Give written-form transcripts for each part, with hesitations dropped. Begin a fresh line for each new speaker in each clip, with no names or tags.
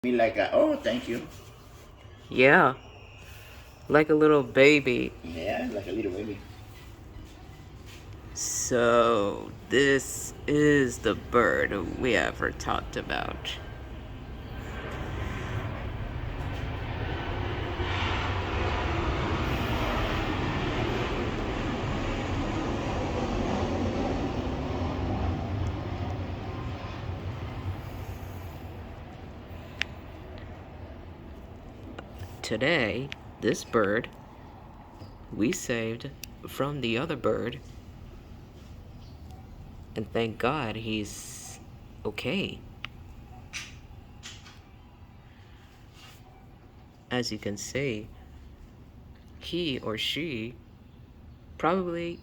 Me like a, oh, thank you.
Yeah, like a little baby.
Yeah, like a little baby.
So, this is the bird we ever talked about. Today, this bird we saved from the other bird, and thank God he's okay. As you can see, he or she probably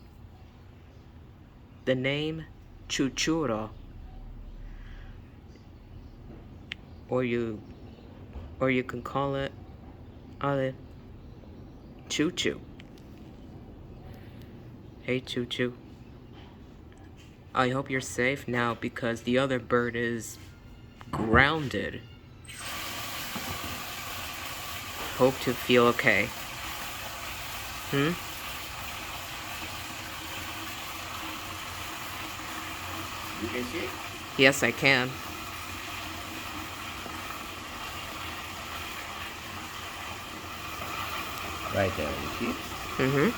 the name Choo Churro, or you can call it Choo Choo. Hey Choo Choo. I hope you're safe now because the other bird is grounded. Hope to feel okay. Hmm?
You can see it?
Yes, I can.
Right there, you see it?
Mm-hmm.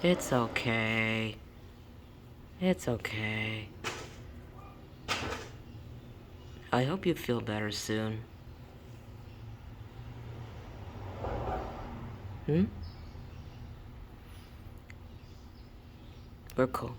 It's okay. It's okay. I hope you feel better soon. Hmm? We're cool.